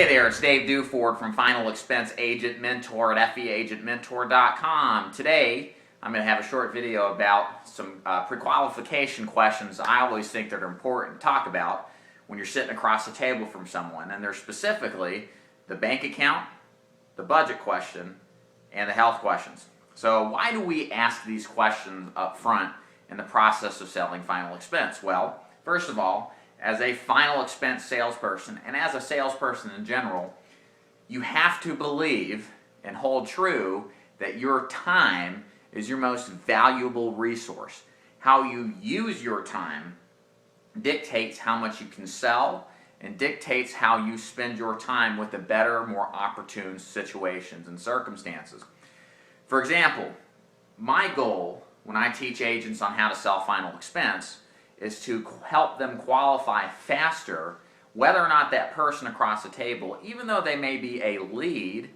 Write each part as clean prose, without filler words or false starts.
Hey there, it's Dave Duford from Final Expense Agent Mentor at feagentmentor.com. Today, I'm going to have a short video about some pre-qualification questions I always think that are important to talk about when you're sitting across the table from someone. And they're specifically the bank account, the budget question, and the health questions. So why do we ask these questions up front in the process of selling Final Expense? Well, first of all, as a Final Expense salesperson, and as a salesperson in general, you have to believe and hold true that your time is your most valuable resource. How you use your time dictates how much you can sell and dictates how you spend your time with the better, more opportune situations and circumstances. For example, my goal when I teach agents on how to sell Final Expense is to help them qualify faster, whether or not that person across the table, even though they may be a lead,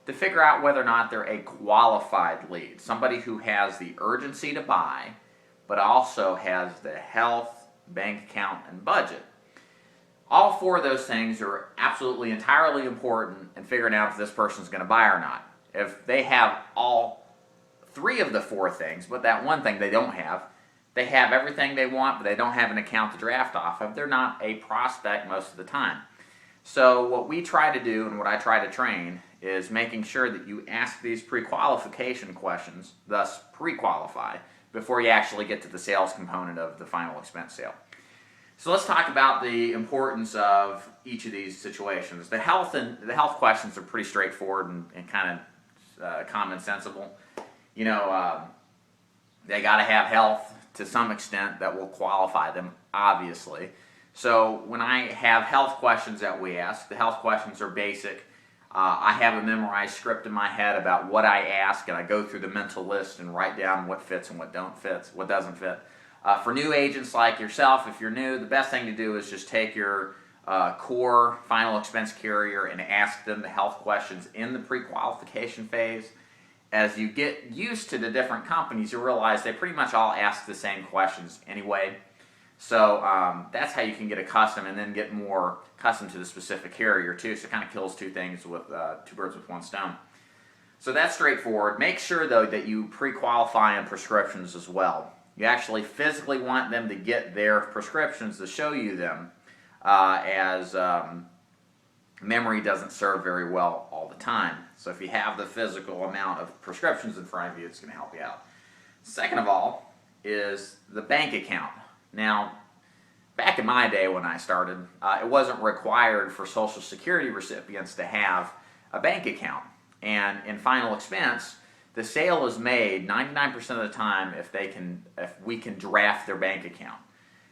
to figure out whether or not they're a qualified lead. Somebody who has the urgency to buy, but also has the health, bank account, and budget. All four of those things are absolutely entirely important in figuring out if this person's going to buy or not. If they have all three of the four things, but that one thing they don't have, they have everything they want, but they don't have an account to draft off of, they're not a prospect most of the time. So what we try to do and what I try to train is making sure that you ask these pre-qualification questions, thus pre-qualify, before you actually get to the sales component of the Final Expense sale. So let's talk about the importance of each of these situations. The health questions are pretty straightforward and kind of common sensible. You know, they got to have health to some extent that will qualify them, obviously. So when I have health questions that we ask, the health questions are basic. I have a memorized script in my head about what I ask, and I go through the mental list and write down what fits and what doesn't fit. For new agents like yourself, if you're new, the best thing to do is just take your core Final Expense carrier and ask them the health questions in the pre-qualification phase. As you get used to the different companies, you realize they pretty much all ask the same questions anyway. So that's how you can get accustomed and then get more accustomed to the specific carrier too. So it kind of kills two things with two birds with one stone. So that's straightforward. Make sure though that you pre-qualify on prescriptions as well. You actually physically want them to get their prescriptions to show you them, as memory doesn't serve very well all the time. So if you have the physical amount of prescriptions in front of you, it's going to help you out. Second of all is the bank account. Now, back in my day when I started, it wasn't required for Social Security recipients to have a bank account. And in Final Expense, the sale is made 99% of the time if we can draft their bank account.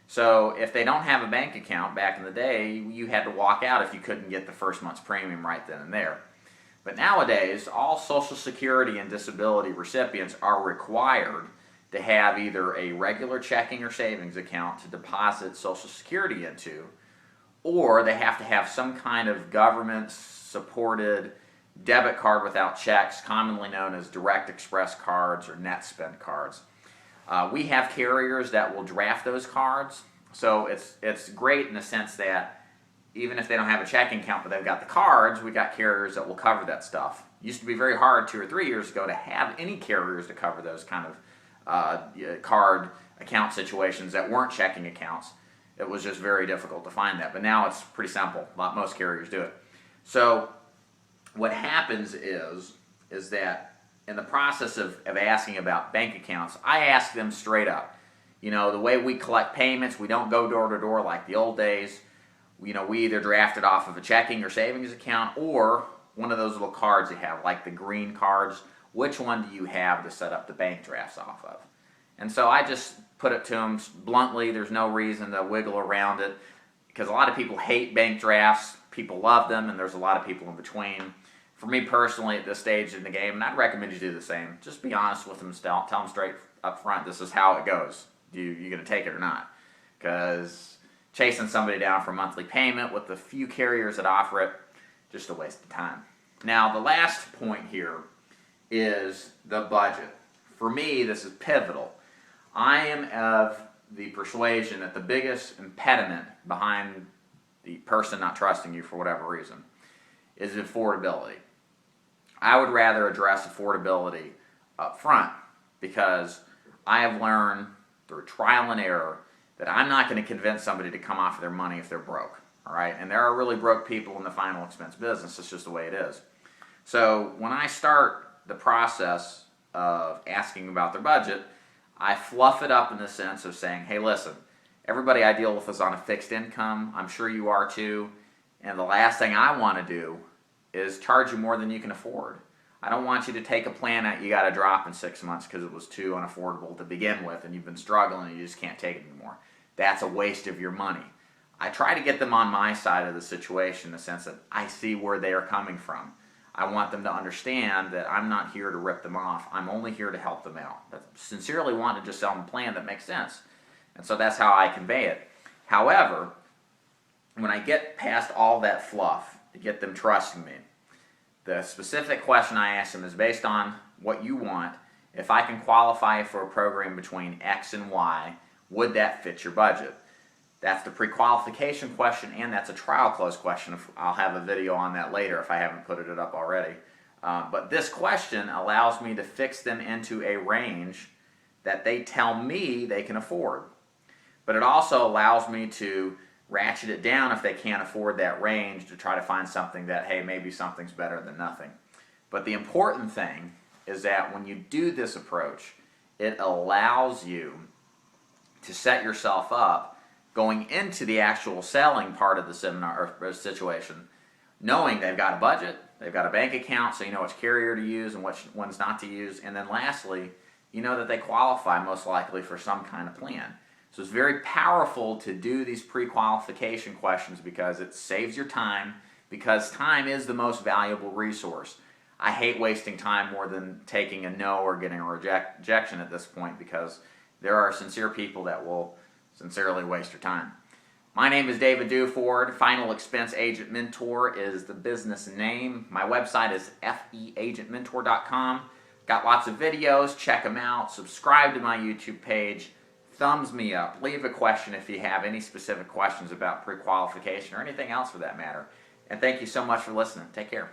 So if they don't have a bank account, back in the day, you had to walk out if you couldn't get the first month's premium right then and there. But nowadays, all Social Security and disability recipients are required to have either a regular checking or savings account to deposit Social Security into, or they have to have some kind of government-supported debit card without checks, commonly known as Direct Express cards or Net Spend cards. We have carriers that will draft those cards, so it's great in the sense that even if they don't have a checking account but they've got the cards, we got carriers that will cover that stuff. It used to be very hard 2 or 3 years ago to have any carriers to cover those kind of card account situations that weren't checking accounts. It was just very difficult to find that, but now it's pretty simple. Most carriers do it. So what happens is that in the process of asking about bank accounts, I ask them straight up. You know, the way we collect payments, we don't go door to door like the old days. You know, we either draft it off of a checking or savings account or one of those little cards you have, like the green cards. Which one do you have to set up the bank drafts off of? And so I just put it to them bluntly. There's no reason to wiggle around it because a lot of people hate bank drafts. People love them, and there's a lot of people in between. For me personally, at this stage in the game, and I'd recommend you do the same, just be honest with them, tell them straight up front, this is how it goes. You going to take it or not? Because chasing somebody down for monthly payment with the few carriers that offer it, just a waste of time. Now, the last point here is the budget. For me, this is pivotal. I am of the persuasion that the biggest impediment behind the person not trusting you for whatever reason is affordability. I would rather address affordability up front because I have learned through trial and error that I'm not going to convince somebody to come off of their money if they're broke. All right, and there are really broke people in the final expense business. It's just the way it is. So when I start the process of asking about their budget, I fluff it up in the sense of saying, hey, listen, everybody I deal with is on a fixed income. I'm sure you are too. And the last thing I want to do is charge you more than you can afford. I don't want you to take a plan that you got to drop in 6 months because it was too unaffordable to begin with and you've been struggling and you just can't take it anymore. That's a waste of your money. I try to get them on my side of the situation in the sense that I see where they are coming from. I want them to understand that I'm not here to rip them off. I'm only here to help them out. I sincerely want to just sell them a plan that makes sense. And so that's how I convey it. However, when I get past all that fluff to get them trusting me, the specific question I ask them is based on what you want. If I can qualify for a program between X and Y, would that fit your budget? That's the pre-qualification question, and that's a trial close question. I'll have a video on that later if I haven't put it up already. But this question allows me to fix them into a range that they tell me they can afford. But it also allows me to ratchet it down if they can't afford that range to try to find something that, hey, maybe something's better than nothing. But the important thing is that when you do this approach, it allows you to set yourself up going into the actual selling part of the seminar or situation, knowing they've got a budget, they've got a bank account, so you know which carrier to use and which ones not to use, and then lastly, you know that they qualify most likely for some kind of plan. So it's very powerful to do these pre-qualification questions because it saves your time, because time is the most valuable resource. I hate wasting time more than taking a no or getting a rejection at this point because there are sincere people that will sincerely waste your time. My name is David Duford. Final Expense Agent Mentor is the business name. My website is feagentmentor.com. Got lots of videos. Check them out. Subscribe to my YouTube page. Thumbs me up. Leave a question if you have any specific questions about pre-qualification or anything else for that matter. And thank you so much for listening. Take care.